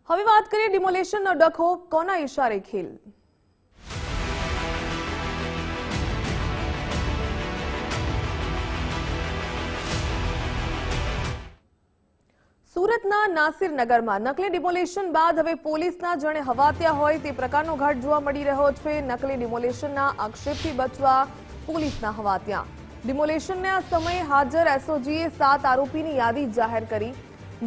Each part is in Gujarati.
હવે વાત કરીએ ડિમોલેશનનો ડખો કોના ઇશારે ખેલ। સુરતના નાસિરનગરમાં નકલી ડિમોલેશન બાદ હવે પોલીસના જાણે હવાત્યા હોય તે પ્રકારનો ઘાટ જોવા મળી રહ્યો છે। નકલી ડિમોલેશનના આક્ષેપથી બચવા પોલીસના હવાત્યા। ડિમોલેશનના સમયે હાજર એસઓજીએ 7 આરોપીની યાદી જાહેર કરી।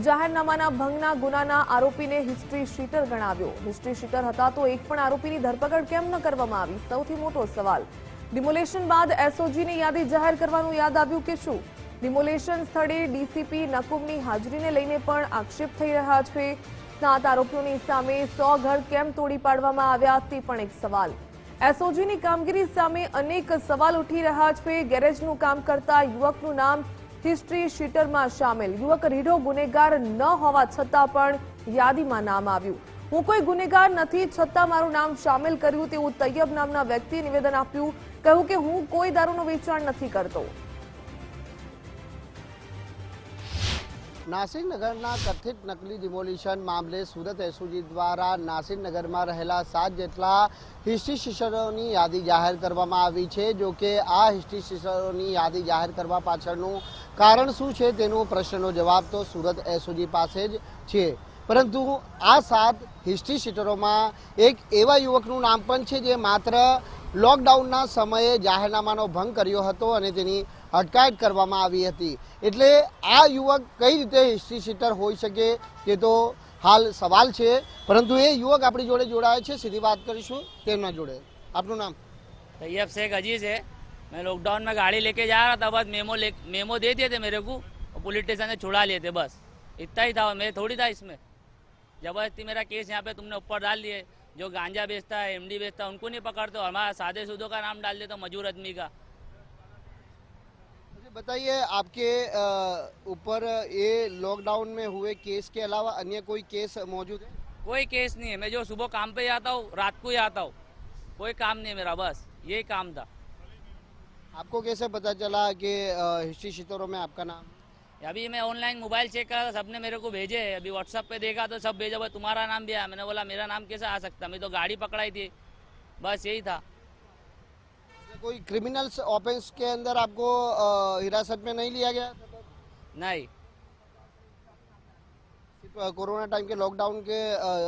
જાહેરનામાના ભંગના ગુનાના આરોપીને હિસ્ટ્રી શીટર ગણાવ્યો। હિસ્ટ્રી શીટર હતા તો એક પણ આરોપીની ધરપકડ કેમ ન કરવામાં આવી, સૌથી મોટો સવાલ। ડિમોલેશન બાદ એસઓજીની યાદી જાહેર કરવાનું યાદ આવ્યું કે શું? ડિમોલેશન સ્થળે ડીસીપી નકુમની હાજરીને લઈને પણ આક્ષેપ થઈ રહ્યા છે। 7 આરોપીઓની સામે 100 ઘર કેમ તોડી પાડવામાં આવ્યા તે પણ એક સવાલ। એસઓજીની કામગીરી સામે અનેક સવાલ ઉઠી રહ્યા છે। ગેરેજનું કામ કરતા યુવકનું નામ હિસ્ટ્રી શીટરમાં સામેલ। યુવક રીઢો ગુનેગાર ન હોવા છતાં પણ યાદીમાં નામ આવ્યું। હું કોઈ ગુનેગાર નથી છતાં મારું નામ સામેલ કર્યું તેવું તૈયબ નામના વ્યક્તિએ નિવેદન આપ્યું। કહ્યું કે હું કોઈ દારૂનું વેચાણ નથી કરતો। નાસિરનગરના કથિત નકલી ડિમોલિશન મામલે સુરત એસઓજી દ્વારા નાસિરનગરમાં રહેલા 7 જેટલા હિસ્ટ્રી શીટરોની યાદી જાહેર કરવામાં આવી છે। જો કે આ હિસ્ટ્રી શીટરોની યાદી જાહેર કરવા પાછળનું કારણ શું છે તેનો પ્રશ્નનો જવાબ તો સુરત એસઓજી પાસે જ છે। પરંતુ આ 7 હિસ્ટ્રી શીટરોમાં એક એવા યુવકનું નામ પણ છે જે માત્ર લોકડાઉનના સમયે જાહેરનામાનો ભંગ કર્યો હતો અને તેની અટકાયત કરવામાં આવી હતી। એટલે આ યુવક કઈ રીતે હિસ્ટ્રી શીટર હોઈ શકે તે તો હાલ સવાલ છે। પરંતુ એ યુવક આપણી જોડે જોડાયા છે, સીધી વાત કરીશું તેમના જોડે। આપનું નામ? तैयब शेख अजीज है। मैं लॉकडाउन में गाड़ी लेके जा रहा था, बस मेमो दे दिए थे मेरे को और पुलिस स्टेशन से छुड़ा लिए थे, बस इतना ही था। मैं थोड़ी था इसमें, जबरदस्ती मेरा केस यहाँ पे तुमने ऊपर डाल दिए। जो गांजा बेचता है, एमडी बेचता है, उनको नहीं पकड़ते, हमारा सादे सूदों का नाम डाल देते, मजूर आदमी का। बताइए, आपके ऊपर ये लॉकडाउन में हुए केस के अलावा अन्य कोई केस मौजूद है? कोई केस नहीं है। मैं जो सुबह काम पे आता हूँ, रात को ही आता हूँ, कोई काम नहीं है मेरा, बस यही काम था। आपको कैसे पता चला कि हिस्ट्री शीटरों में आपका नाम? अभी मैं ऑनलाइन मोबाइल चेक करा था, सबने मेरे को भेजे। अभी व्हाट्सएप पे देखा तो सब भेजा, भाई तुम्हारा नाम भी आया। मैंने बोला मेरा नाम कैसे आ सकता, मैं तो गाड़ी पकड़ाई थी, बस यही था। कोई क्रिमिनल्स ऑफेंस के अंदर आपको हिरासत में नहीं लिया गया? नहीं, सिर्फ कोरोना टाइम के लॉकडाउन के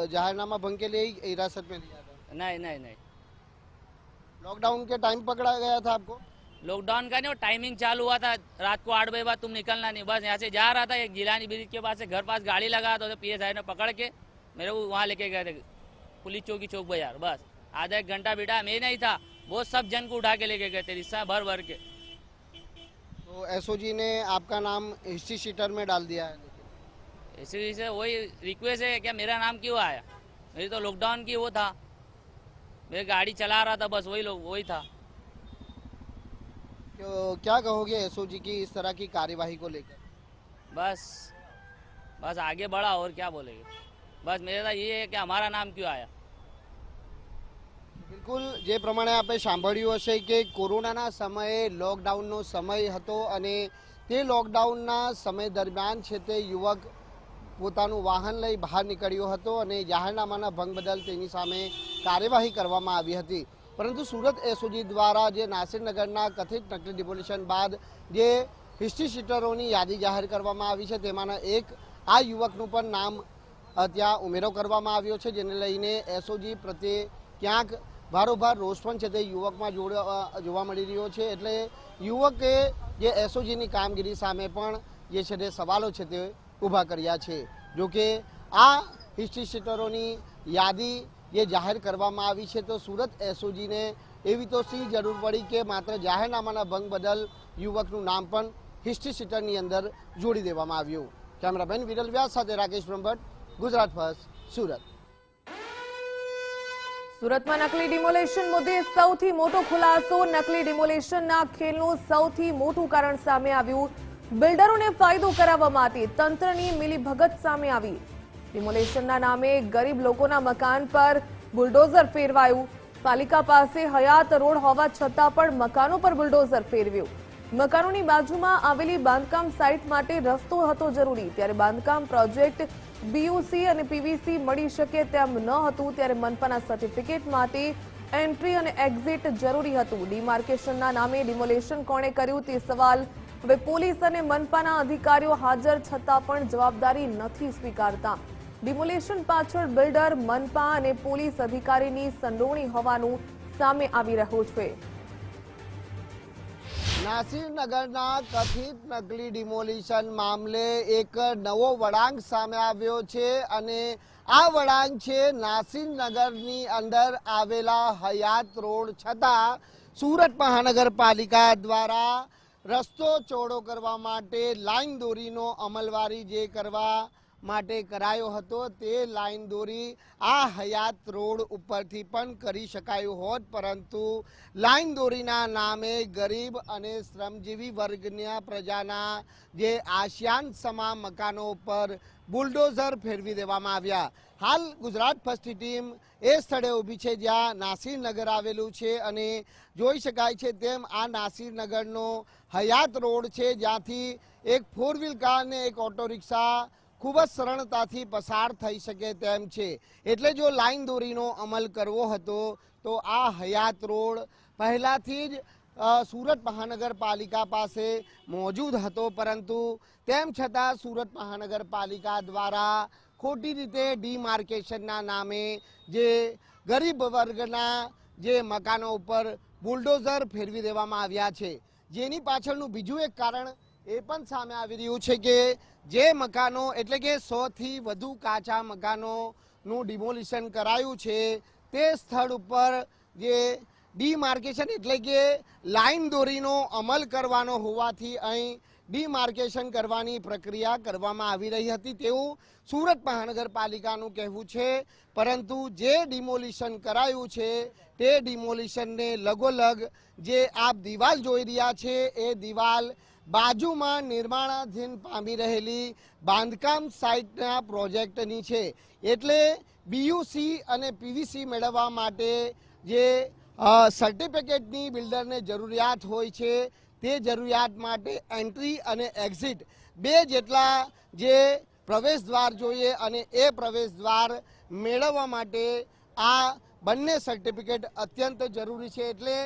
जाहिरनामा भंग के लिए ही हिरासत में लिया था? नहीं नहीं नहीं, लॉकडाउन के टाइम पकड़ा गया था आपको? लॉकडाउन का नहीं, वो टाइमिंग चालू हुआ था, रात को 8 बजे बाद तुम निकलना नहीं। बस यहाँ से जा रहा था, एक जिलानी ब्रिज के पास से घर पास गाड़ी लगा तो पीएसआई ने पकड़ के मेरे को वहाँ लेके गए थे, पुलिस चौकी चौक बाजार। बस आधा 1 घंटा बिठा, मैं नहीं था, वो सब जन को उठा के लेके गए थे रिक्शा भर भर के। तो एसओजी ने आपका नाम हिस्ट्री शीटर में डाल दिया है? इसी से वही रिक्वेस्ट है, क्या मेरा नाम क्यों आया? मेरी तो लॉकडाउन की वो था, मैं गाड़ी चला रहा था, बस वही था। तो क्या कहोगे एसओजी की इस तरह की कार्यवाही को लेकर? बस आगे बढ़ा और क्या बोलेंगे। बस मेरा ये है कि हमारा नाम क्यों आया। બિલકુલ, જે પ્રમાણે આપણે સાંભળ્યું હશે કે કોરોનાના સમયે લોકડાઉનનો સમય હતો અને તે લોકડાઉનના સમય દરમિયાન છે તે યુવક પોતાનું વાહન લઈ બહાર નીકળ્યો હતો અને જાહેરનામાના ભંગ બદલ તેની સામે કાર્યવાહી કરવામાં આવી હતી। પરંતુ સુરત એસઓજી દ્વારા જે નાસિરનગરના કથિત નકલી ડિમોલિશન બાદ જે હિસ્ટ્રી શીટરોની યાદી જાહેર કરવામાં આવી છે તેમાંના એક આ યુવકનું પણ નામ ત્યાં ઉમેરો કરવામાં આવ્યો છે, જેને લઈને એસઓજી પ્રત્યે ક્યાંક ભારોભાર રોષ પણ છે તે યુવકમાં જોવા મળી રહ્યો છે। એટલે યુવકે જે એસઓજીની કામગીરી સામે પણ જે છે તે સવાલો છે તે ઊભા કર્યા છે। જોકે આ હિસ્ટ્રી શીટરોની યાદી જે જાહેર કરવામાં આવી છે તો સુરત એસઓજીને એવી તો શી જરૂર પડી કે માત્ર જાહેરનામાના ભંગ બદલ યુવકનું નામ પણ હિસ્ટ્રી શીટરની અંદર જોડી દેવામાં આવ્યું। કેમેરામેન વિરલ વ્યાસ સાથે રાકેશ બ્રહ્મભટ્ટ, ગુજરાત ફર્સ્ટ, સુરત। સુરતમાં નકલી ડિમોલેશન મુદ્દે સૌથી મોટો ખુલાસો। નકલી ડિમોલેશનના ખેલનું સૌથી મોટું કારણ સામે આવ્યું। બિલ્ડરોને ફાયદો કરાવવા માટે તંત્રની મિલીભગત સામે આવી। ડિમોલેશનના નામે ગરીબ લોકોના મકાન પર બુલડોઝર ફેરવાયું। પાલિકા પાસે હયાત રોડ હોવા છતાં પણ મકાનો પર બુલડોઝર ફેરવ્યું। મકાનોની બાજુમાં આવેલી બાંધકામ સાઇટ માટે રસ્તો હતો જરૂરી, ત્યારે બાંધકામ પ્રોજેક્ટ બીયુસી અને પીવીસી મળી શકે તેમ ન હતું, ત્યારે મનપાના સર્ટિફિકેટ માટે એન્ટ્રી અને એક્ઝિટ જરૂરી હતું. ડિમાર્કેશનના નામે ડિમોલેશન કોણે કર્યું તે સવાલ. હવે પોલીસ અને મનપાના અધિકારીઓ હાજર છતાં પણ જવાબદારી નથી સ્વીકારતા. ડિમોલેશન પાછળ બિલ્ડર, મનપા અને પોલીસ અધિકારીની સંડોવણી હોવાનું સામે આવી રહ્યું છે. નાસિરનગરના કથિત નકલી ડિમોલિશન મામલે એક નવો વળાંક સામે આવ્યો છે અને આ વળાંક છે નાસિરનગરની અંદર આવેલા હયાત રોડ છતાં સુરત મહાનગરપાલિકા દ્વારા રસ્તો ચોડો કરવા માટે લાઈન દોરીનો અમલવારી જે કરવા માટે કરાયો હતો તે લાઈન દોરી આ હયાત રોડ ઉપરથી પણ કરી શકાયું હોત, પરંતુ લાઈન દોરીના નામે ગરીબ અને શ્રમજીવી વર્ગના પ્રજાના જે આશિયાન સમા મકાનો ઉપર બુલડોઝર ફેરવી દેવામાં આવ્યા. હાલ ગુજરાત ફર્સ્ટની ટીમ એ સ્થળે ઊભી છે જ્યાં નાસિરનગર આવેલું છે અને જોઈ શકાય છે તેમ આ નાસિરનગરનો હયાત રોડ છે, જ્યાંથી એક 4 વ્હીલ કાર અને એક ઓટો રિક્ષા ખૂબ જ સરળતાથી પસાર થઈ શકે તેમ છે. એટલે જો લાઈન દોરીનો અમલ કરવો હતો તો આ હયાત રોડ પહેલાથી જ સુરત મહાનગરપાલિકા પાસે મોજૂદ હતો, પરંતુ તેમ છતાં સુરત મહાનગરપાલિકા દ્વારા ખોટી રીતે ડીમાર્કેશનના નામે જે ગરીબ વર્ગના જે મકાનો ઉપર બુલડોઝર ફેરવી દેવામાં આવ્યા છે. જેની પાછળનું બીજું એક કારણ એ પણ સામે આવી રહ્યું છે કે જે મકાનો એટલે કે 100થી વધુ કાચા મકાનોનું ડિમોલિશન કરાયું છે તે સ્થળ ઉપર જે ડીમાર્કેશન એટલે કે લાઈન દોરીનો અમલ કરવાનો હોવાથી અહીં ડીમાર્કેશન કરવાની પ્રક્રિયા કરવામાં આવી રહી હતી તેવું સુરત મહાનગરપાલિકાનું કહેવું છે. પરંતુ જે ડિમોલિશન કરાયું છે તે ડિમોલિશનને લગોલગ જે આપ દિવાલ જોઈ રહ્યા છે એ દિવાલ બાજુમાં નિર્માણાધીન પામી રહેલી બાંધકામ સાઇટના પ્રોજેક્ટની છે. એટલે બીયુસી અને પીવીસી મેળવવા માટે જે સર્ટિફિકેટની બિલ્ડરને જરૂરિયાત હોય છે તે જરૂરિયાત માટે એન્ટ્રી અને એક્ઝિટ 2 જેટલા જે પ્રવેશ દ્વાર જોઈએ અને એ પ્રવેશ દ્વાર મેળવવા માટે આ બંને સર્ટિફિકેટ અત્યંત જરૂરી છે. એટલે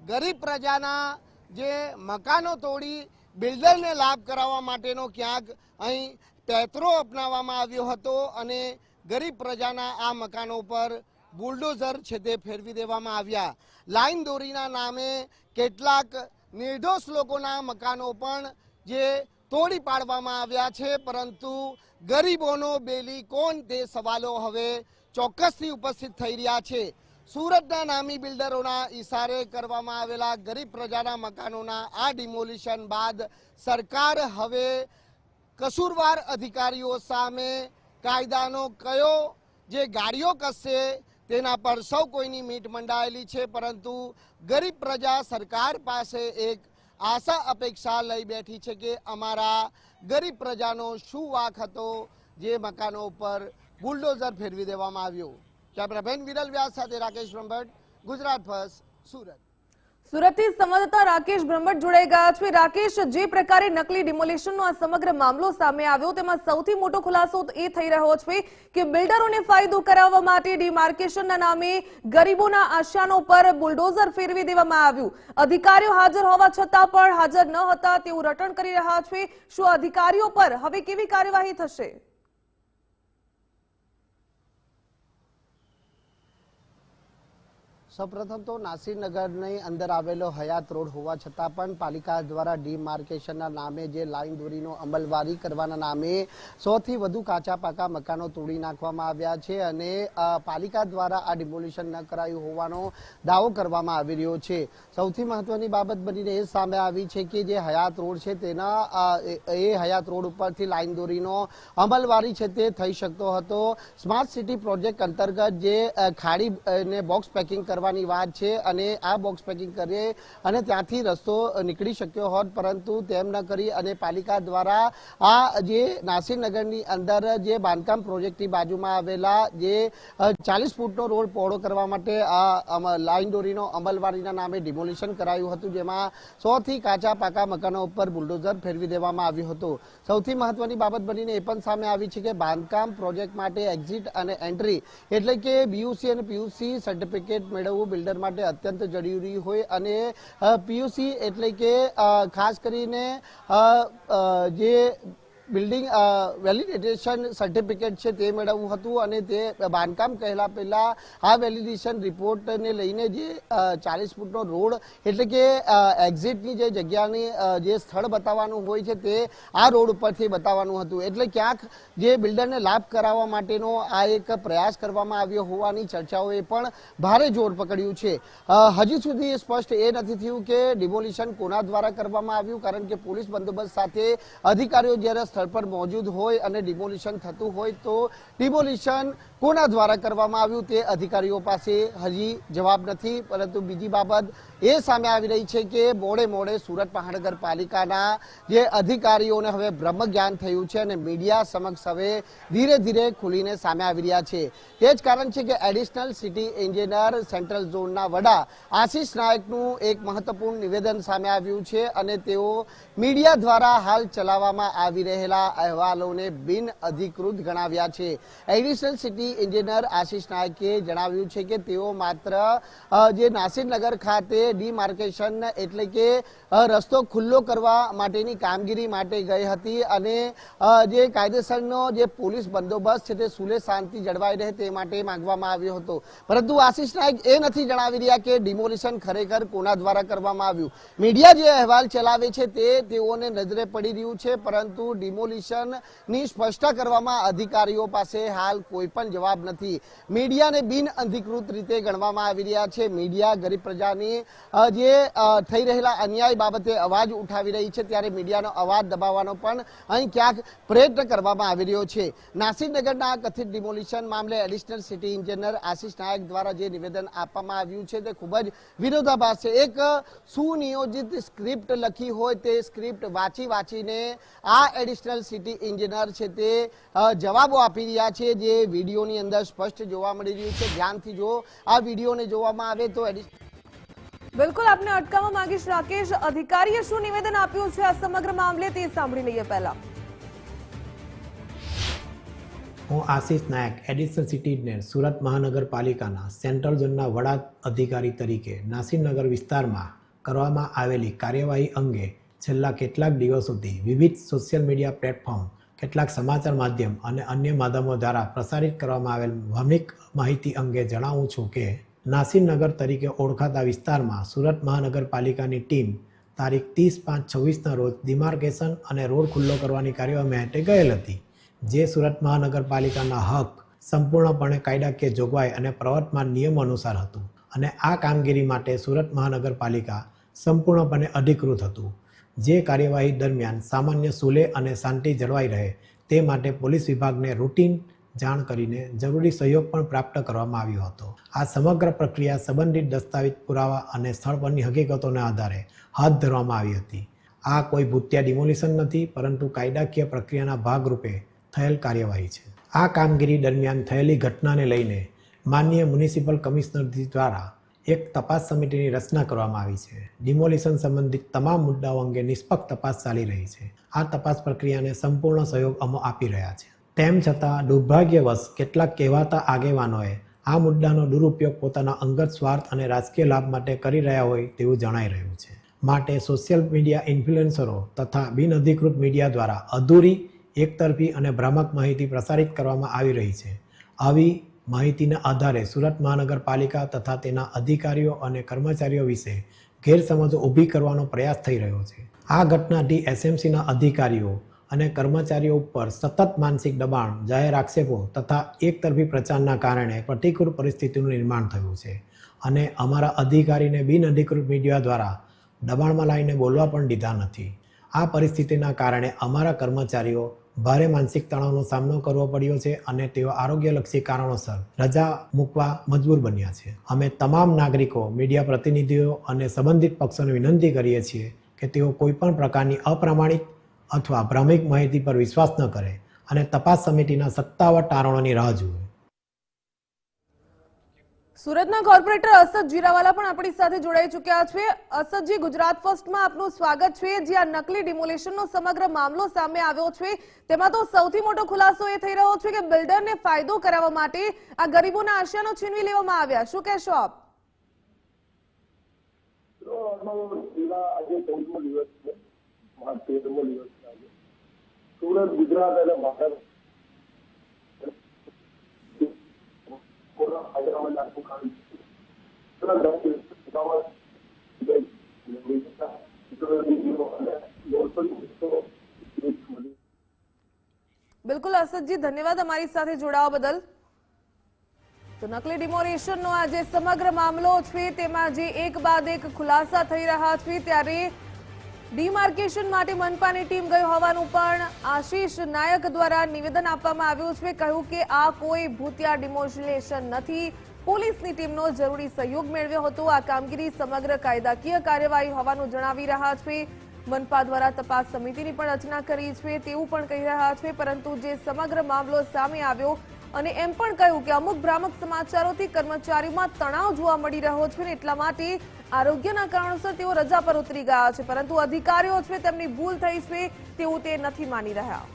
ગરીબ પ્રજાના જે મકાનો તોડી બિલ્ડરને લાભ કરાવવા માટેનો ક્યાંક અહીં પેતરો અપનાવવામાં આવ્યો હતો અને ગરીબ પ્રજાના આ મકાનો પર બુલડોઝર છે તે ફેરવી દેવામાં આવ્યા. લાઈન દોરીના નામે કેટલાક નિર્દોષ લોકોના મકાનો પણ જે તોડી પાડવામાં આવ્યા છે, પરંતુ ગરીબોનો બેલી કોણ તે સવાલો હવે ચોક્કસથી ઉપસ્થિત થઈ રહ્યા છે. સુરતના નામી બિલ્ડરોના ઈશારે કરવામાં આવેલા ગરીબ પ્રજાના મકાનોના આ ડિમોલિશન બાદ સરકાર હવે કસૂરવાર અધિકારીઓ સામે કાયદાનો કયો જે ગાડીઓ કસશે તેના પર સૌ કોઈની મીટ મંડાયેલી છે, પરંતુ ગરીબ પ્રજા સરકાર પાસે એક આશા અપેક્ષા લઈ બેઠી છે કે અમારા ગરીબ પ્રજાનો શું વાંક હતો જે મકાનો ઉપર બુલડોઝર ફેરવી દેવામાં આવ્યું. કેમેરામેન વિરલ વ્યાસ સાથે રાકેશ બ્રહ્મભટ્ટ, ગુજરાત ફર્સ્ટ, સુરત. સુરતથી સંવાદદાતા રાકેશ બ્રહ્મભટ્ટ જોડાઈ ગયા છે. રાકેશ, જે પ્રકારે નકલી ડિમોલેશનનો આ સમગ્ર મામલો સામે આવ્યો તેમાં સૌથી મોટો ખુલાસો એ થઈ રહ્યો છે કે બિલ્ડરોને ફાયદો કરાવવા માટે ડિમાર્કેશનના નામે ગરીબોના આશિયાનો પર બુલડોઝર ફેરવી દેવામાં આવ્યું. અધિકારીઓ હાજર હોવા છતાં પણ હાજર ન હતા તેવું રટણ કરી રહ્યા છે. શું અધિકારીઓ પર હવે કેવી કાર્યવાહી થશે? સૌપ્રથમ તો નાસિરનગરની અંદર આવેલો હયાત રોડ હોવા છતાં પણ પાલિકા દ્વારા ડીમાર્કેશનના નામે જે લાઈન દોરીનો અમલવારી કરવાના નામે 100થી વધુ કાચા પાકા મકાનો તોડી નાખવામાં આવ્યા છે અને પાલિકા દ્વારા આ ડિમોલિશન ન કરાયું હોવાનો દાવો કરવામાં આવી રહ્યો છે. સૌથી મહત્વની બાબત બનીને એ સામે આવી છે કે જે હયાત રોડ છે તેના એ હયાત રોડ ઉપરથી લાઈન દોરીનો અમલવારી છે તે થઈ શકતો હતો. સ્માર્ટ સિટી પ્રોજેક્ટ અંતર્ગત જે ખાડીને બોક્સ પેકિંગ કરવા કરવાની વાત છે અને આ બોક્સ પેકિંગ કરીએ અને ત્યાંથી રસ્તો નીકળી શક્યો હોત, પરંતુ તેમ ન કરી અને પાલિકા દ્વારા આ જે નાસિરનગરની અંદર જે બાંધકામ પ્રોજેક્ટની બાજુમાં આવેલા જે 40 ફૂટનો રોડ પહોળો કરવા માટે આ લાઈન દોરીનો અમલવારીના નામે ડિમોલિશન કરાયું હતું, જેમાં 100 થી કાચા પાકા મકાનો ઉપર બુલડોઝર ફેરવી દેવામાં આવ્યું હતું. સૌથી મહત્વની બાબત બનીને એ પણ સામે આવી છે કે બાંધકામ પ્રોજેક્ટ માટે એક્ઝિટ અને એન્ટ્રી એટલે કે બીયુસી અને પીયુસી સર્ટિફિકેટ મેળવવું બિલ્ડર માટે અત્યંત જરૂરી હોય અને પીયુસી એટલે કે ખાસ કરીને જે બિલ્ડિંગ વેલિડેશન સર્ટિફિકેટ છે તે મેળવવું હતું અને તે બાંધકામ કહેલા પહેલા આ વેલિડેશન રિપોર્ટને લઈને જે 40 ફૂટનો રોડ એટલે કે એક્ઝિટની જે જગ્યાની જે સ્થળ બતાવવાનું હોય છે તે આ રોડ ઉપરથી બતાવવાનું હતું. એટલે ક્યાંક જે બિલ્ડરને લાભ કરાવવા માટેનો આ એક પ્રયાસ કરવામાં આવ્યો હોવાની ચર્ચાઓએ પણ ભારે જોર પકડ્યું છે. હજી સુધી સ્પષ્ટ એ નથી થયું કે ડિમોલિશન કોના દ્વારા કરવામાં આવ્યું, કારણ કે પોલીસ બંદોબસ્ત સાથે અધિકારીઓ જ્યારે સ્થળ પર મોજૂદ હોય અને ડિમોલિશન થતું હોય તો ડિમોલિશન કોના દ્વારા કરવામાં આવ્યું તે અધિકારીઓ પાસે હજી જવાબ નથી. પરંતુ બીજી બાબત એ સામે આવી રહી છે કે મોડે સુરત મહાનગરપાલિકાના જે અધિકારીઓને હવે બ્રહ્મ જ્ઞાન થયું છે અને મીડિયા સમક્ષ હવે ધીરે ધીરે ખુલીને સામે આવી રહ્યા છે. તે જ કારણ છે કે એડિશનલ સિટી એન્જિનિયર સેન્ટ્રલ ઝોનના વડા આશિષ નાયકનું એક મહત્વપૂર્ણ નિવેદન સામે આવ્યું છે અને તેઓ મીડિયા દ્વારા હાલ ચલાવવામાં આવી રહેલા અહેવાલોને બિન અધિકૃત ગણાવ્યા છે. એડિશનલ સિટી એન્જિનિયર આશિષ નાયકે જણાવ્યું છે કે તેઓ માત્ર જે નાસિરનગર ખાતે ડીમાર્કેશન એટલે કે રસ્તો ખુલ્લો કરવા માટેની કામગીરી માટે ગઈ હતી અને જે કાયદેસરનો જે પોલીસ બંદોબસ્ત છે તે સુલે શાંતિ જળવાઈ રહે તે માટે માંગવામાં આવ્યો હતો. પરંતુ આશિષ નાયક એ નથી જણાવી રહ્યા કે ડિમોલિશન ખરેખર કોના દ્વારા કરવામાં આવ્યું. મીડિયા જે અહેવાલ ચલાવે છે તે તેઓને નજરે પડી રહ્યું છે, પરંતુ ડિમોલિશનની સ્પષ્ટતા કરવામાં અધિકારીઓ પાસે હાલ કોઈ પણ જવાબ નથી. મીડિયાને બિન અધિકૃત રીતે ગણવામાં આવી રહ્યા છે. મીડિયા ગરીબ પ્રજાની જે થઈ રહેલા અન્યાય બાબતે અવાજ ઉઠાવી રહી છે, ત્યારે મીડિયાનો અવાજ દબાવવાનો પણ અહીં ક્યાંક પ્રયત્ન કરવામાં આવી રહ્યો છે. નાસિરનગરના કથિત ડિમોલિશન મામલે એડિશનલ સિટી એન્જિનિયર આશિષ નાયક દ્વારા જે નિવેદન આપવામાં આવ્યું છે તે ખૂબ જ વિરોધાભાસ છે. એક સુનિયોજિત સ્ક્રિપ્ટ લખી હોય તે સ્ક્રિપ્ટ વાંચીને આ એડિશનલ સિટી એન્જિનિયર છે તે જવાબો આપી રહ્યા છે, જે વિડીયોની અંદર સ્પષ્ટ જોવા મળી રહ્યું છે. ધ્યાનથી જો આ વિડીયોને જોવામાં આવે તો બિલકુલ આપને અટકાવવા માંગીશ રાકેશ, અધિકારીએ શું નિવેદન આપ્યું છે આ સમગ્ર મામલે તે સાંભળી લઈએ. પહેલા હું આશિષ નાયક, એડિશનલ સિટી એન્જિનિયર, સુરત મહાનગરપાલિકાના સેન્ટ્રલ ઝોનના વડા અધિકારી તરીકે નાસિરનગર વિસ્તારમાં કરવામાં આવેલી કાર્યવાહી અંગે છેલ્લા કેટલાક દિવસોથી વિવિધ સોશિયલ મીડિયા પ્લેટફોર્મ, કેટલાક સમાચાર માધ્યમ અને અન્ય માધ્યમો દ્વારા પ્રસારિત કરવામાં આવેલ ભાવનિક માહિતી અંગે જણાવું છું કે નાસિરનગર તરીકે ઓળખાતા વિસ્તારમાં સુરત મહાનગરપાલિકાની ટીમ તારીખ 30/5/26ના રોજ ડિમાર્કેશન અને રોડ ખુલ્લો કરવાની કાર્યવાહી માટે ગયેલ હતી, જે સુરત મહાનગરપાલિકાના હક, સંપૂર્ણપણે કાયદાકીય જોગવાઈ અને પ્રવર્તમાન નિયમો અનુસાર હતું અને આ કામગીરી માટે સુરત મહાનગરપાલિકા સંપૂર્ણપણે અધિકૃત હતું. જે કાર્યવાહી દરમિયાન સામાન્ય સુલે અને શાંતિ જળવાઈ રહે તે માટે પોલીસ વિભાગને રૂટીન જાણ કરીને જરૂરી સહયોગ પણ પ્રાપ્ત કરવામાં આવ્યો હતો. આ સમગ્ર પ્રક્રિયા સંબંધિત દસ્તાવેજ, પુરાવા અને સ્થળ પરની હકીકતોના આધારે હાથ ધરવામાં આવી હતી. આ કોઈ ભૂતિયા ડિમોલિશન નથી, પરંતુ કાયદાકીય પ્રક્રિયાના ભાગરૂપે થયેલ કાર્યવાહી છે. આ કામગીરી દરમિયાન થયેલી ઘટનાને લઈને માનનીય મ્યુનિસિપલ કમિશનર દ્વારા એક તપાસ સમિતિની રચના કરવામાં આવી છે. ડિમોલિશન સંબંધિત તમામ મુદ્દાઓ અંગે નિષ્પક્ષ તપાસ ચાલી રહી છે. આ તપાસ પ્રક્રિયાને સંપૂર્ણ સહયોગ અમે આપી રહ્યા છે. તેમ છતાં દુર્ભાગ્યવશ કેટલાક કહેવાતા આગેવાનોએ આ મુદ્દાનો દુરુપયોગ પોતાના અંગત સ્વાર્થ અને રાજકીય લાભ માટે કરી રહ્યા હોય તેવું જણાઈ રહ્યું છે. માટે સોશિયલ મીડિયા ઇન્ફ્લુએન્સરો તથા બિનઅધિકૃત મીડિયા દ્વારા અધૂરી, એકતરફી અને ભ્રામક માહિતી પ્રસારિત કરવામાં આવી રહી છે. આવી માહિતીના આધારે સુરત મહાનગરપાલિકા તથા તેના અધિકારીઓ અને કર્મચારીઓ વિશે ગેરસમજો ઊભી કરવાનો પ્રયાસ થઈ રહ્યો છે. આ ઘટનાથી એસએમસીના અધિકારીઓ અને કર્મચારીઓ ઉપર સતત માનસિક દબાણ, જાહેર આક્ષેપો તથા એકતરફી પ્રચારના કારણે પ્રતિકૂળ પરિસ્થિતિનું નિર્માણ થયું છે અને અમારા અધિકારીને બિનઅધિકૃત મીડિયા દ્વારા દબાણમાં લાવીને બોલવા પણ દીધા નથી. આ પરિસ્થિતિના કારણે અમારા કર્મચારીઓ ભારે માનસિક તણાવનો સામનો કરવો પડ્યો છે અને તેઓ આરોગ્યલક્ષી કારણોસર રજા મૂકવા મજબૂર બન્યા છે. અમે તમામ નાગરિકો, મીડિયા પ્રતિનિધિઓ અને સંબંધિત પક્ષોને વિનંતી કરીએ છીએ કે તેઓ કોઈપણ પ્રકારની અપ્રામાણિક અથવા ભ્રામક માહિતી પર વિશ્વાસ ન કરે અને તપાસ સમિતિના સત્તાવાર તારણોની રાહ જુએ. સુરતના કોર્પોરેટર અસદ જીરાવાલા પણ આપણી સાથે જોડાઈ ચૂક્યા છે. અસદજી, ગુજરાત ફર્સ્ટમાં આપનું સ્વાગત છે. જે આ નકલી ડિમોલેશનનો સમગ્ર મામલો સામે આવ્યો છે, તેમાં તો સૌથી મોટો ખુલાસો એ થઈ રહ્યો છે કે બિલ્ડરને ફાયદો કરાવવા માટે આ ગરીબોના આશયાનો છીનવી લેવામાં આવ્યા. શું કહેશો આપ? સુરત, ગુજરાત અને ભારત બિલકુલ અસદજી, ધન્યવાદ અમારી સાથે જોડાવા બદલ. તો નકલી ડિમોલેશનનો આ જે સમગ્ર મામલો છે તેમાં જે એક બાદ એક ખુલાસા થઈ રહ્યા છે, ત્યારે ડીમાર્કેશન માટે મનપાની ટીમ ગઈ હોવાનું પણ આશીષ નાયક દ્વારા નિવેદન આપવામાં આવ્યું છે. કહ્યું કે આ કોઈ ભૂતિયા ડિમોલેશન નથી, પોલીસની ટીમનો જરૂરી સહયોગ મેળવ્યો હતો. આ કામગીરી સમગ્ર કાયદાકીય કાર્યવાહી હોવાનું જણાવી રહ્યા છે. મનપા દ્વારા તપાસ સમિતિની પણ રચના કરી છે તેવું પણ કહી રહ્યા છે. પરંતુ જે સમગ્ર મામલો સામે આવ્યો અને એમ પણ કહ્યું કે અમુક ભ્રામક સમાચારોથી કર્મચારીઓમાં તણાવ જોવા મળી રહ્યો છે, એટલા માટે આરોગ્યના કારણોસર તેઓ રજા પર ઉતરી ગયા છે. પરંતુ અધિકારીઓ છે તેમની ભૂલ થઈ છે તેવું તે નથી માની રહ્યા.